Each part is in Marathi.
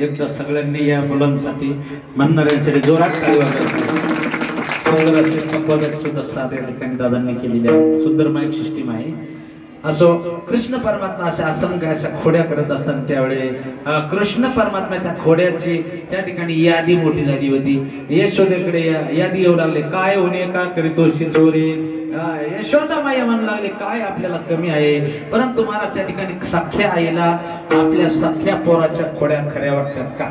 एकदा सगळ्यांनी या मुलांसाठी म्हणणाऱ्यांसाठी जोरात टाळी वाजवायची. सुंदर असे पक्वादात सुद्धा साथ या ठिकाणी दादांनी केलेली आहे. सुंदर माईक सिस्टीम आहे. असो कृष्ण परमात्मा अशा असंख्य अशा खोड्या करत असताना त्यावेळी कृष्ण परमात्म्याच्या खोड्याची त्या ठिकाणी यादी मोठी झाली होती. यशोदेकडे यादी येऊ लागले, काय होणे का करीतो शिजोरे. यशोदा माया म्हणू लागले, काय आपल्याला कमी आहे. परंतु महाराज त्या ठिकाणी सख्या आईला आपल्या सख्या पोराच्या खोड्या खऱ्या वाटतात का?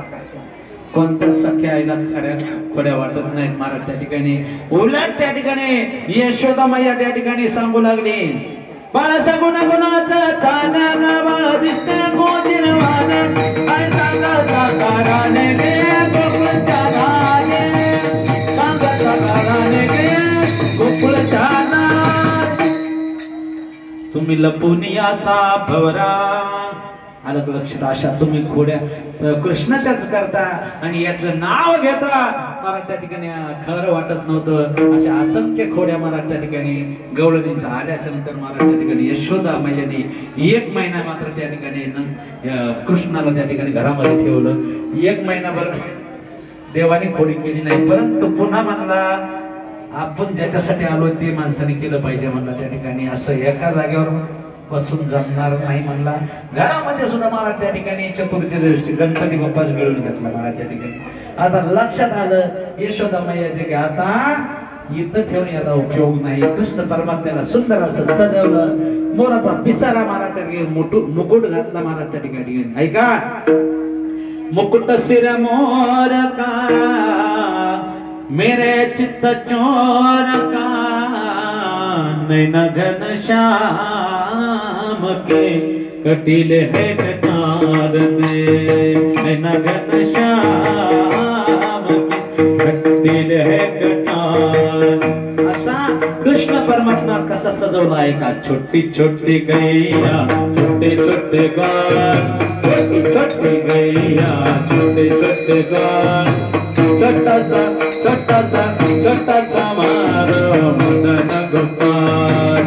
कोणत्या सख्या आईला खऱ्या खोड्या वाटत नाहीत महाराज त्या ठिकाणी. उलट त्या ठिकाणी यशोदा माया त्या ठिकाणी सांगू लागली, बाळा सांगू ना गुणाचा ताना गा बाळा दिसते गोदिरवाना काय सांगा साकाराने गे गोकुळच्या राजे सांगा साकाराने गे गोकुळच्या नाथ. तुम्ही लपून याचा भवरा आलं लक्षात. अशा तुम्ही खोड्या कृष्णाच्याच करता आणि याचं नाव घेता. मला त्या ठिकाणी खरं वाटत नव्हतं. अशा असंख्य खोड्या मला त्या ठिकाणी गवळणीचा आल्याच्या नंतर मला त्या ठिकाणी यशोदा मैयाने 1 महिना मात्र त्या ठिकाणी कृष्णाला त्या ठिकाणी घरामध्ये ठेवलं. 1 महिनाभर देवाने खोडी केली नाही. परंतु पुन्हा म्हणला आपण ज्याच्यासाठी आलोय ते माणसाने केलं पाहिजे म्हणला त्या ठिकाणी. असं एका जागेवर बसून जमणार नाही म्हणला. घरामध्ये सुद्धा महाराज त्या ठिकाणी चतुर्थी दिवशी गणपती बाप्पाच मिळून घेतला महाराज त्या ठिकाणी. आता लक्षात आलं यशोदा मैयाचे की आता इथं ठेवून याचा उपयोग नाही. कृष्ण परमात्म्याला सुंदर असं सजवलं. मोराचा पिसारा महाराज त्या ठिकाणी मुकुट घातला महाराज त्या ठिकाणी. ऐका, मुकुट सिर मोर का मेरे चित्त चोर का नैन घनश्याम के कटिले है कटार दे. नैन घनश्याम के कटिले है कटार. असा कृष्ण परमात्मा कसा सजवला आहे का. छोटी छोटी गैया छोटे छोटे गाल, छोटी छोटी गैया छोटे छोटे गाल, छोटासा छोटासा छोटासा मारो मदन गोपाल.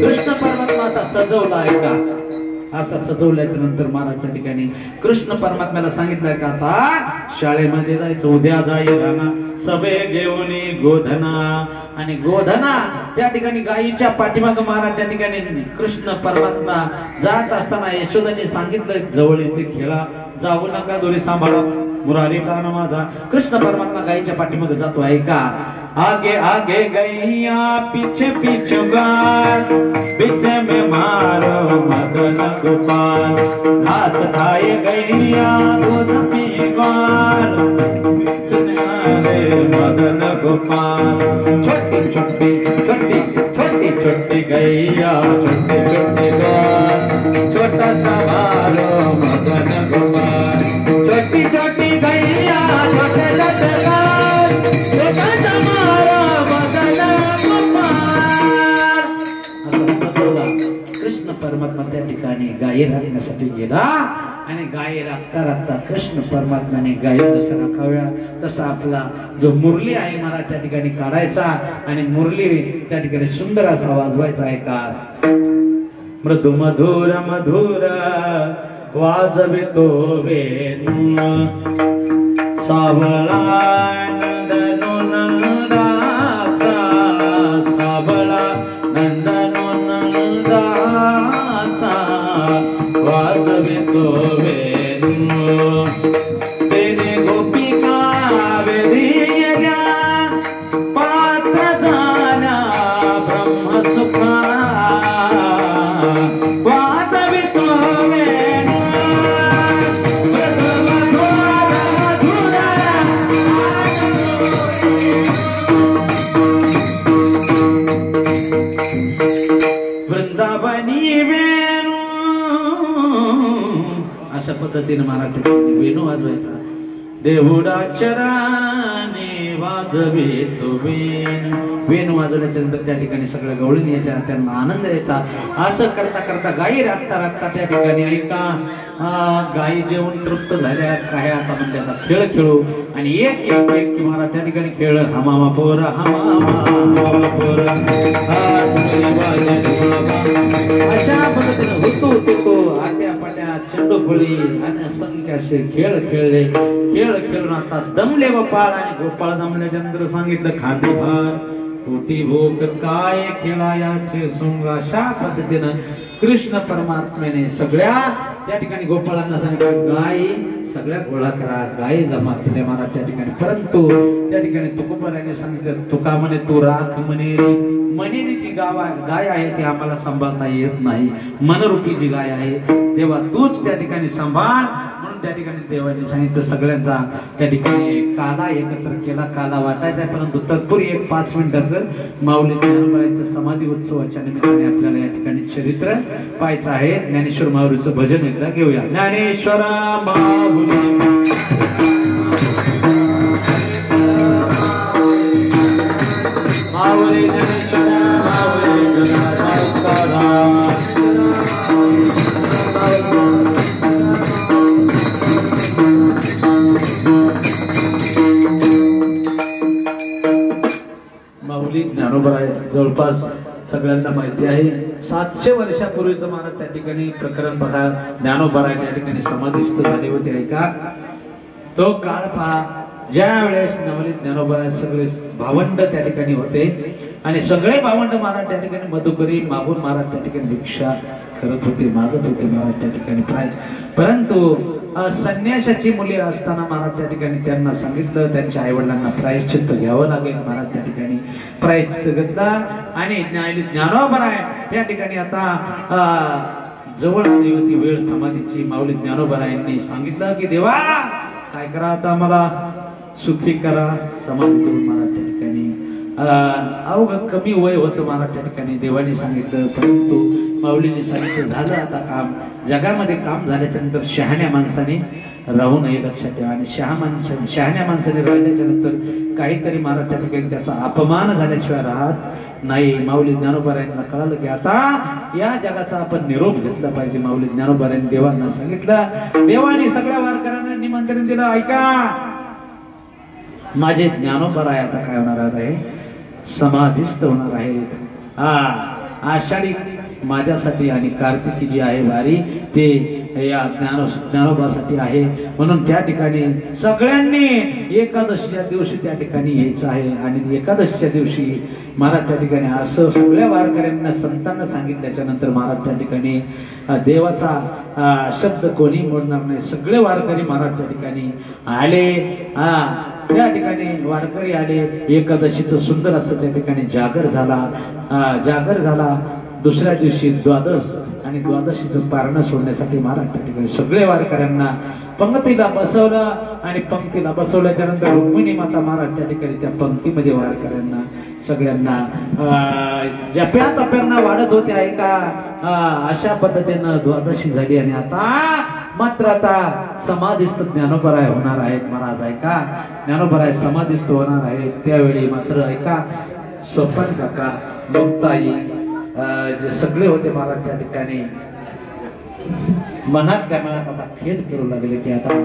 कृष्ण परमात्मा सजवला आहे का. असा सजवल्याच्या नंतर महाराज त्या ठिकाणी कृष्ण परमात्म्याला सांगितलंय का आता शाळेमध्ये जायचं. उद्या जाई राणा सबे घेऊन गोधना. आणि गोधना त्या ठिकाणी गायीच्या पाठीमाग महाराज त्या ठिकाणी कृष्ण परमात्मा जात असताना यशोदाने सांगितलं जवळचे खेळा जाऊ नका दोरी सांभाळा मुरारी प्राण माझा. कृष्ण परमात्मा गायीच्या पाठीमागे जातो आहे का. आगे आगे गैया पीछे पीछे गाय पीछे में मारो मदन गोपाल. घास खाए गैया दूध पिए ग्वाल मदन गोपाल. छोटी छोटी छोटी छोटी छोटी गैया छोटे छोटे ग्वाल छोटा सा मारो मदन गोपाल. छोटी छोटी गैया छोटे छोटे ग्वाल छोटा सा मारो मदन गोपाल. कृष्ण परमात्मा त्या ठिकाणी गायी राखण्यासाठी गेला. आणि गायी राखता राखता कृष्ण परमात्म्याने गायी जसं राखाव्या तसा आपला जो मुरली आहे मला त्या ठिकाणी काढायचा. आणि मुरली त्या ठिकाणी सुंदर असा वाजवायचा आहे का. मृदु मधुर मधुर वाजवितो वेणू सावळा नंदनो नंदाचा. सावळा नंदनो नंदाचा वाजवितो वेणू. तेने गोपिका वेदिया पात्र झाला ब्रह्मसुखा वाजवितो वेणू. मधुर मधुर पद्धतीने मराठीत वेणू वाजवायचा. देहुडा चराने वाजवे तो वेणू वाजवल्याच्या नंतर त्या ठिकाणी सगळ्या गवळणी यायच्या, त्यांना आनंद यायचा. असं करता करता गायी राखता राखता त्या ठिकाणी ऐका गायी जेवण तृप्त झाल्या, काय आता म्हणजे आता खेळ खेळू. आणि एक एक एक तुम्हाला त्या ठिकाणी खेळ हमामा पोरा हमामा पोरा अशा पद्धतीने होतो होतो आट्या पाट्या चेंडूफळी आणि असंख्य असे खेळ खेळले. खेळ खेळून आता दमले गोपाळ, आणि गोपाळ दमल्याच्या नंतर सांगितलं खाती भार पोटी भूक काय खेळायाचे सोंग. अशा पद्धतीनं कृष्ण परमात्म्याने सगळ्या त्या ठिकाणी गोपाळांना सांगितलं गायी सगळ्या गोळा करा, गायी जमा केल्या महाराज त्या ठिकाणी. परंतु त्या ठिकाणी तुकोबाराने सांगितलं तुका म्हणे तू राख म्हणे मनेरी जी गाय आहे ती आम्हाला सांभाळता येत नाही, मनरूपी जी गाय आहे तेव्हा तूच त्या ठिकाणी सांभाळ. म्हणून त्या ठिकाणी देवाने सांगितलं सगळ्यांचा त्या ठिकाणी काला एकत्र केला, काला वाटायचा. परंतु तत्पूर्वी एक 5 मिनिटाचं माऊली ज्ञानोबारायांच्या समाधी उत्सवाच्या निमित्ताने आपल्याला या ठिकाणी चरित्र पाहायचं आहे. ज्ञानेश्वर माऊलीचं भजन एकदा घेऊया. ज्ञानेश्वरा माऊली माऊली ज्ञानेश्वरा माऊली माऊली ज्ञानोबा जवळपास सगळ्यांना माहिती आहे. 700 वर्षापूर्वीचं महाराज त्या ठिकाणी प्रकरण बघा. ज्ञानोबा त्या ठिकाणी समाधिस्थ झाले होते. ऐका तो काळ पहा ज्या वेळेस नवनीत ज्ञानोबा सगळे भावंड त्या ठिकाणी होते, आणि सगळे भावंड महाराज त्या ठिकाणी मधुकरी मागून महाराज त्या ठिकाणी भिक्षा करत होते, मागत होते महाराज त्या ठिकाणी प्राय. परंतु संन्यासाची मुले असताना महाराज त्या ठिकाणी त्यांना सांगितलं त्यांच्या आई वडिलांना प्रायश्चित्त घ्यावं लागेल. महाराज त्या ठिकाणी प्रायश्चित्त घेतला, आणि ज्ञानोबा त्या ठिकाणी आता जवळ आली होती वेळ समाधीची. माऊली ज्ञानोबा यांनी सांगितलं की देवा काय करा आता मला सुखी करा, समाधी करून महाराज त्या ठिकाणी अवघ कमी वय होतं महाराज त्या ठिकाणी देवाने सांगितलं. परंतु माऊलीने सांगितलं झालं आता काम. जगामध्ये काम झाल्याच्या नंतर शहाण्या माणसाने राहू नये, लक्षात ठेवा. आणि शहाण्या माणसाने राहिल्याच्या नंतर काहीतरी महाराज त्या ठिकाणी त्याचा अपमान झाल्याशिवाय राहत नाही. माऊली ज्ञानोबा यांना कळालं की आता या जगाचा आपण निरोप घेतला पाहिजे. माऊली ज्ञानोबा यांनी देवांना सांगितलं. देवाने सगळ्या वारकऱ्यांना निमंत्रण दिलं. ऐका माझे ज्ञानोबा आता काय होणार आहे, समाधिस्थ होणार आहेत. आषाढी माझ्यासाठी आणि कार्तिकी जी आहे वारी ते या ज्ञानोबासाठी आहे. म्हणून त्या ठिकाणी सगळ्यांनी एकादशीच्या दिवशी त्या ठिकाणी यायचं आहे. आणि एकादशीच्या दिवशी महाराज त्या ठिकाणी असं सगळ्या वारकऱ्यांना संतांना सांगितल्याच्या नंतर महाराज त्या ठिकाणी देवाचा शब्द कोणी मोडणार नाही. सगळे वारकरी महाराज त्या ठिकाणी आले. त्या ठिकाणी वारकरी आले. एकादशीचं सुंदर असं त्या ठिकाणी जागर झाला. दुसऱ्या दिवशी द्वादश, आणि द्वादशीचं पारणं सोडण्यासाठी महाराज त्या ठिकाणी सगळे वारकऱ्यांना पंक्तीला बसवलं. आणि पंक्तीला बसवल्याच्या नंतर रुक्मिणी माता महाराज त्या ठिकाणी त्या पंक्तीमध्ये वारकऱ्यांना सगळ्यांना जप्या तप्यांना वाढत होते. ऐका अशा पद्धतीनं द्वादशी झाली. आणि आता मात्र आता समाधिस्थ ज्ञानोबा होणार आहेत महाराज. ऐका ज्ञानोबा समाधिस्थ होणार आहेत. त्यावेळी मात्र ऐका सोपन काका मुक्ताई जे सगळे होते महाराज त्या ठिकाणी मनात काय मनात आता खेद करू लागले की आता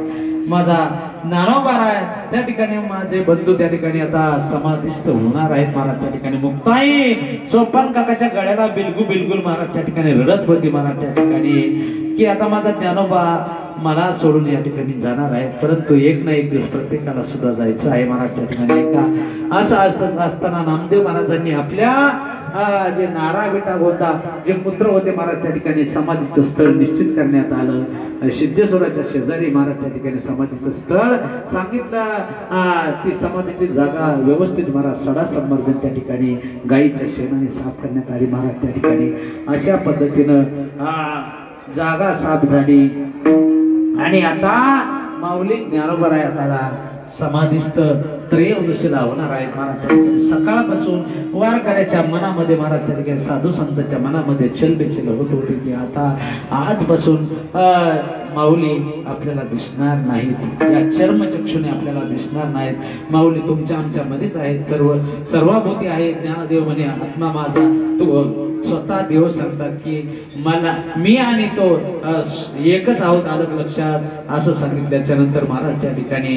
माझा ज्ञानोबा आहे त्या ठिकाणी माझे बंधू त्या ठिकाणी आता समाधिस्थ होणार आहेत महाराज त्या ठिकाणी. मुक्ताई सोपान काकाच्या गळ्याला बिलगुल महाराज त्या ठिकाणी रडत होती महाराज त्या ठिकाणी की आता माझा ज्ञानोबा मला सोडून या ठिकाणी जाणार आहे. परंतु एक ना एक दिवस प्रत्येकाला सुद्धा जायचं आहे महाराज त्या ठिकाणी. ऐका असं असताना नामदेव महाराजांनी आपल्या जे नारा बेटा होता जे पुत्र होते महाराज त्या ठिकाणी समाधीचं स्थळ निश्चित करण्यात आलं. सिद्धेश्वराच्या शेजारी महाराज त्या ठिकाणी समाधीचं स्थळ सांगितलं. ती समाधीची जागा व्यवस्थित महाराज सडा संवर्धन त्या ठिकाणी गाईच्या शेणाने साफ करण्यात आली महाराज त्या ठिकाणी. अशा पद्धतीनं जागा साफ झाली. आणि आता माऊली ज्ञानोबा आता समाधिस्थ त्रयोदशी लावणार आहेत महाराज. सकाळपासून वारकऱ्याच्या मनामध्ये महाराज त्या ठिकाणी साधू संतांच्या मनामध्ये चलबिचल होत होती की आता आजपासून माऊली आपल्याला दिसणार नाहीत, या चर्मचक्षुने आपल्याला दिसणार नाहीत. माऊली तुमच्या आमच्या मध्येच आहेत, सर्वाभोवती आहेत. ज्ञानदेव म्हणे आत्मा माझा तो स्वतः देव सांगतात की मला मी आणि तो एकच आहोत, आलं लक्षात. असं सांगितल्याच्या नंतर महाराज त्या ठिकाणी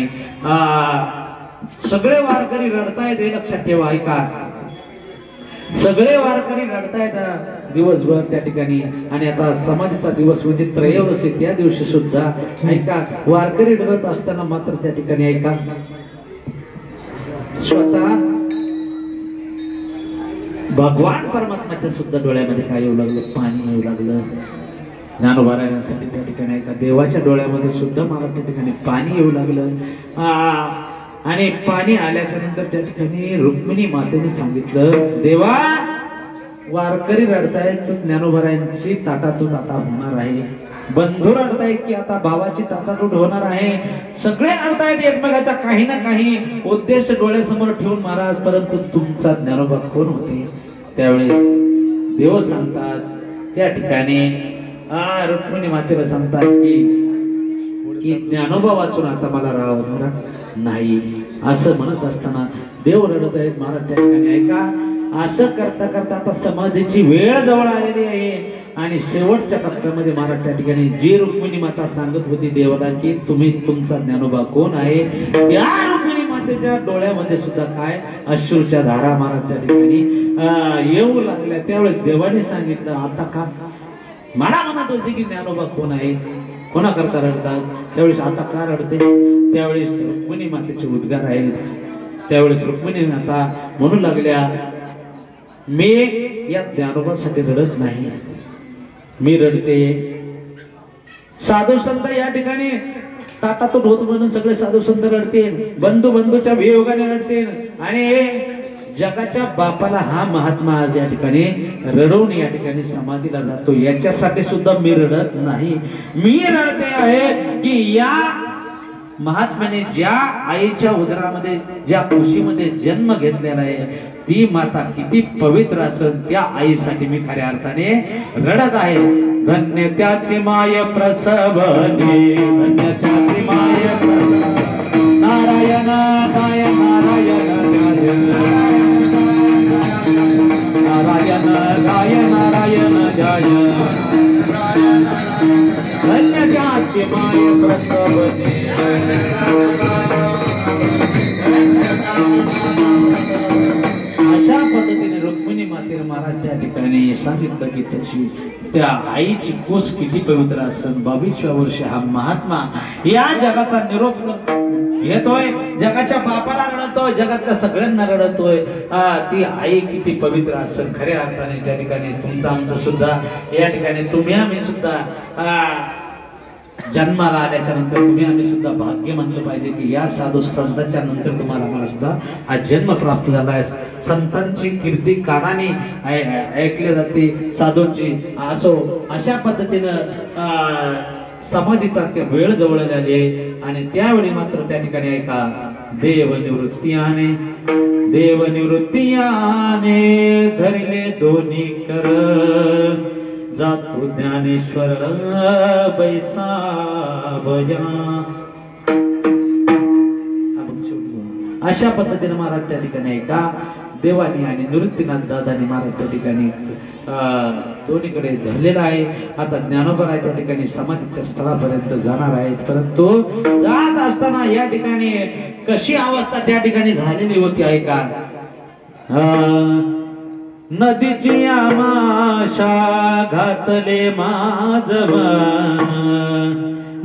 सगळे वारकरी रडतायत हे लक्षात ठेवा. ऐका, सगळे वारकरी रडतायत दिवसभर त्या ठिकाणी. आणि आता समाधीचा दिवस म्हणजे त्रयोदशी, त्या दिवशी सुद्धा ऐका वारकरी रडत असताना मात्र त्या ठिकाणी ऐका स्वतः भगवान परमात्म्याच्या सुद्धा डोळ्यामध्ये काय येऊ लागलं, पाणी येऊ लागलं. ज्ञानोबारायांसाठी त्या ठिकाणी ऐका देवाच्या डोळ्यामध्ये सुद्धा मला त्या ठिकाणी पाणी येऊ लागलं. आणि पाणी आल्याच्या नंतर त्या ठिकाणी रुक्मिणी मातेने सांगितलं, देवा वारकरी रडतायत, ज्ञानोबारायांची ताटातूट आता होणार आहे. बंधू रडतायत की आता भावाची ताटातूट होणार आहे. सगळे रडतायत एकमेकाचा काही ना काही उद्देश डोळ्यासमोर ठेवून महाराज. परंतु तुमचा ज्ञानोबा कोण होते? त्यावेळेस देव सांगतात त्या ठिकाणी रुक्मिणी मातेला सांगतात की ज्ञानोबा वाचून आता मला राहणार नाही. असं म्हणत असताना देव रडत आहेत महाराज त्या ठिकाणी. ऐका, असं करता करता आता समाधीची वेळ जवळ आलेली आहे. आणि शेवटच्या टप्प्यामध्ये महाराज त्या ठिकाणी जी रुक्मिणी माता सांगत होती देवाला की तुम्ही तुमचा ज्ञानोबा कोण आहे, त्या रुक्मिणी मातेच्या डोळ्यामध्ये सुद्धा काय अश्रूच्या धारा महाराज त्या ठिकाणी येऊ लागल्या. त्यावेळेस देवाने सांगितलं, आता का मला म्हणत होते की ज्ञानोबा कोण आहे, कोणा करता रडतात, त्यावेळेस आता का रडते? त्यावेळेस रुक्मिणी मातेचे उद्गार आहेत. त्यावेळेस रुक्मिणी माता म्हणू लागल्या, मी या ज्ञानोबासाठी रडत नाही, मी रडते साधू संत या ठिकाणी ताटातूट होत म्हणून सगळे साधू संत रडते, बंधू बंधूच्या वियोगाने रडते. आणि जगाच्या बापाला हा महात्मा आज या ठिकाणी रडवून या ठिकाणी समाधीला जातो, याच्यासाठी सुद्धा मी रडत नाही. मी रडते आहे की या महात्म्याने ज्या आईच्या उदरामध्ये ज्या कुशीमध्ये जन्म घेतलेला आहे ती माता किती पवित्र असेल, त्या आईसाठी मी खऱ्या अर्थाने रडत आहे. धन्य त्याची माय प्रसवली, धन्य त्याची माय प्रसवली, नारायण काय नारायण नारायण काय नारायण जय, धन्य त्याची माय प्रसवली. अशा पद्धतीने रुक्मिणी मातेने महाराज त्या ठिकाणी सांगितलं की त्याची त्या आईची कोस किती पवित्र असेल. 22व्या वर्षी हा महात्मा या जगाचा निरोप घेतोय, जगाच्या बापाला रडतोय, जगातल्या सगळ्यांना रडतोय. ती आई किती पवित्र असेल. खऱ्या अर्थाने त्या ठिकाणी तुमचं आमचं सुद्धा या ठिकाणी तुम्ही आम्ही सुद्धा जन्माला आल्याच्या नंतर तुम्ही आम्ही सुद्धा भाग्य मानलं पाहिजे की या साधू संतांच्या नंतर तुम्हाला मला सुद्धा हा जन्म प्राप्त झाला आहे. संतांची कीर्ती कानाने ऐकली जाते, साधूंची. असो अशा पद्धतीनं समाधीचा ते वेळ जवळ आली आहे. आणि त्यावेळी मात्र त्या ठिकाणी ऐका, देव निवृत्तीयाने धरले दोन्ही कर, जातो ज्ञानेश्वर बैसा बजा. अशा पद्धतीने महाराज त्या ठिकाणी ऐका देवानी आणि निवृत्तीनाथ दादानी महाराज त्या ठिकाणी दोन्हीकडे धरलेला आहे. आता ज्ञानोबा त्या ठिकाणी समाधीच्या स्थळापर्यंत जाणार आहेत. परंतु जात असताना या ठिकाणी कशी अवस्था त्या ठिकाणी झालेली होती ऐका. नदीची आमाशा घातले माझवन,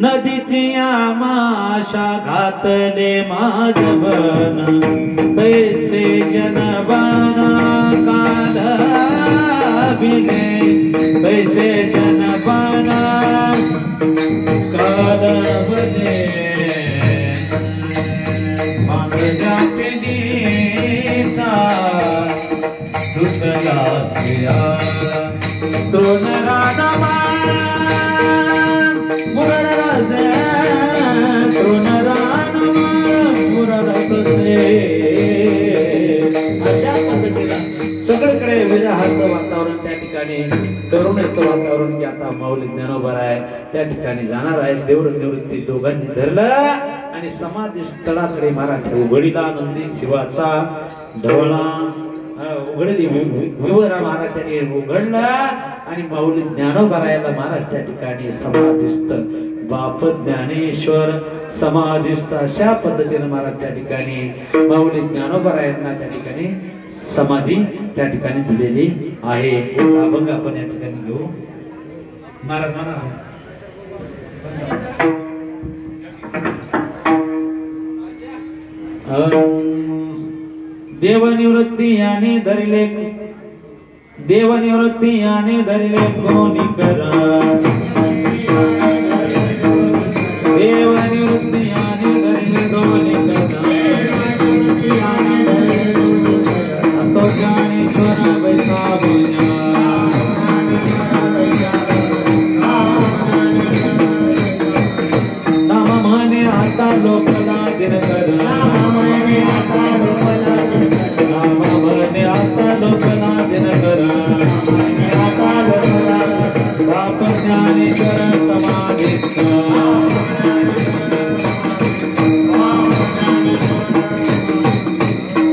नदीची आमाशा घातले माझवन, तैसे जनबाना काल बिने, तैसे जनबाना काल बने, मागल्या पिढीचा तुझला श्रिया तोन राधा मुरड रस तोन राधा मुरड रस ठिकाणी करुणेचं वातावरण की आता माऊली ज्ञानोबा आहे त्या ठिकाणी जाणार आहे. देवळ निवृत्ती दोघांनी धरलं आणि समाधी स्थळाकडे महाराज उघडीला नंदी शिवाचा ढवळा उघडली विवरा महाराजांनी उघडला आणि माऊली ज्ञानोबरायाला महाराज त्या ठिकाणी समाधिस्थ बाप ज्ञानेश्वर समाधिस्थ अशा पद्धतीने महाराज त्या ठिकाणी माऊली ज्ञानोबरायांना त्या ठिकाणी समाधी त्या ठिकाणी दिलेली आहे. अभंग आपण या ठिकाणी घेऊ. महाराज देवनिवृत्ती याने धरले देवनिवृत्ती याने धरले कोणी करा देवनिवृत्ती याने धरले कोणी करा तो जाने करा बैसा नाम म्हणे आता लोकला दिन करा बाप ज्ञानेश्वर समाधिस्थ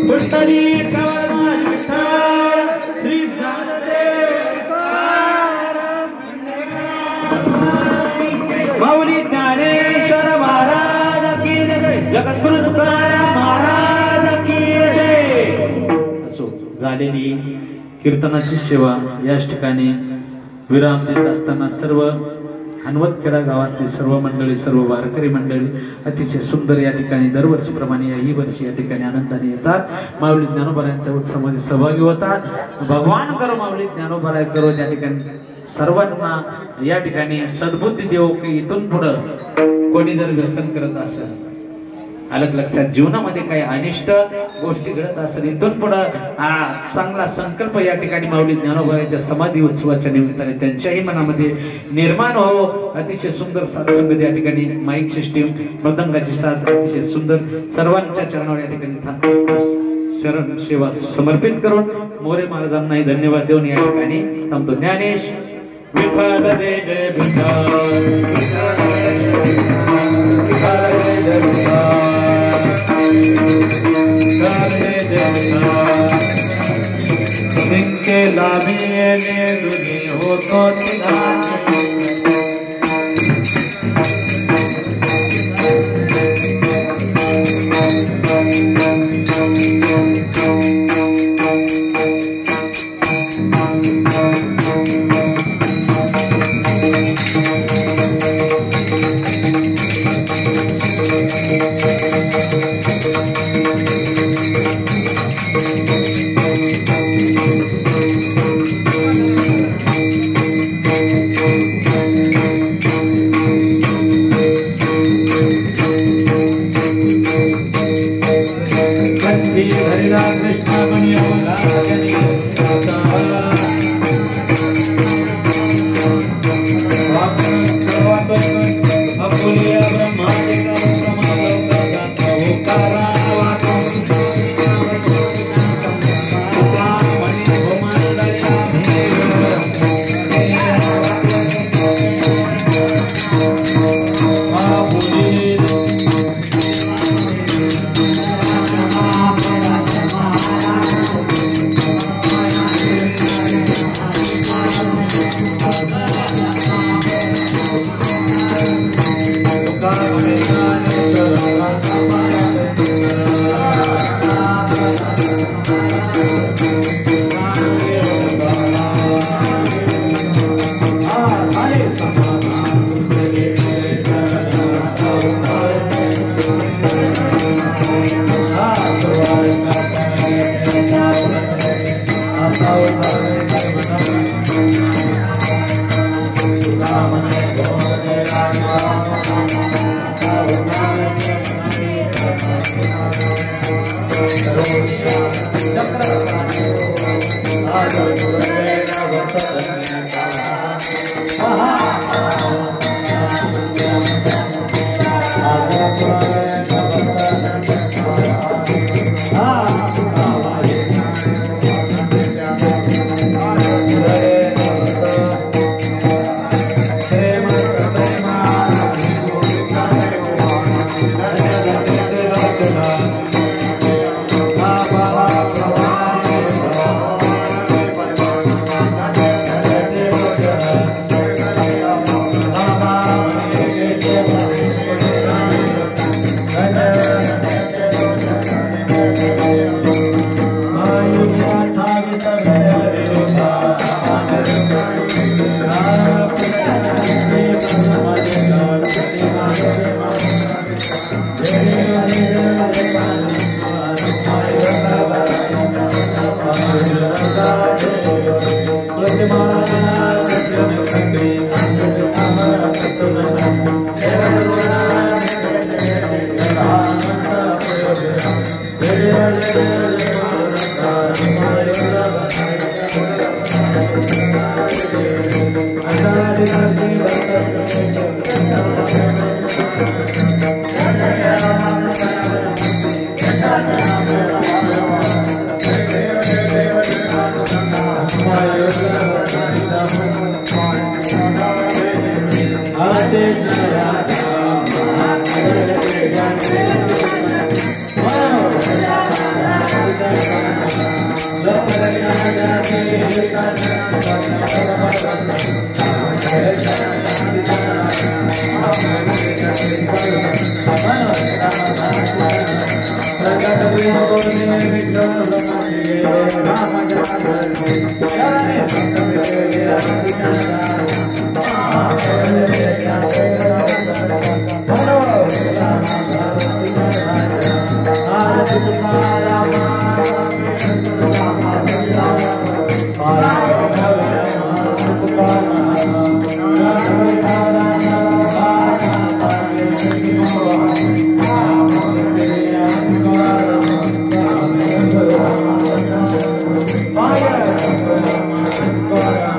पुष्करी कवरदार विठ्ठल श्री ज्ञानदेव तुकाराम माऊली ज्ञानेश्वर महाराज की जय. जगद्गुरु तुकाराम महाराज की जय. असो झालेली कीर्तनाची सेवा याच ठिकाणी विराम देत असताना सर्व हनवतखेडा गावातील सर्व मंडळी सर्व वारकरी मंडळी अतिशय सुंदर या ठिकाणी दरवर्षीप्रमाणे ही वर्षी या ठिकाणी आनंदाने येतात. माऊली ज्ञानोबरायांच्या उत्सवामध्ये सहभागी होतात. भगवान करो माऊली ज्ञानोबराय करो त्या ठिकाणी सर्वांना या ठिकाणी सद्बुद्धी देव की इथून पुढं कोणी जर व्यसन करत असेल अलग लक्षात जीवनामध्ये काही अनिष्ट गोष्टी घडत असेल इथून पुढं चांगला संकल्प या ठिकाणी माऊली ज्ञानोबरायांच्या समाधी उत्सवाच्या निमित्ताने त्यांच्याही मनामध्ये निर्माण हो. अतिशय सुंदर साधसंगत या ठिकाणी माईक सिस्टीम मृदंगाची साथ अतिशय सुंदर सर्वांच्या चरणावर या ठिकाणी शरण सेवा समर्पित करून मोरे महाराजांनाही धन्यवाद देऊन या ठिकाणी थांबतो. ज्ञानेश विठ्ठल दे जय विठ्ठल जिनके लाभिए ने दुनी हो तो Hare Fire!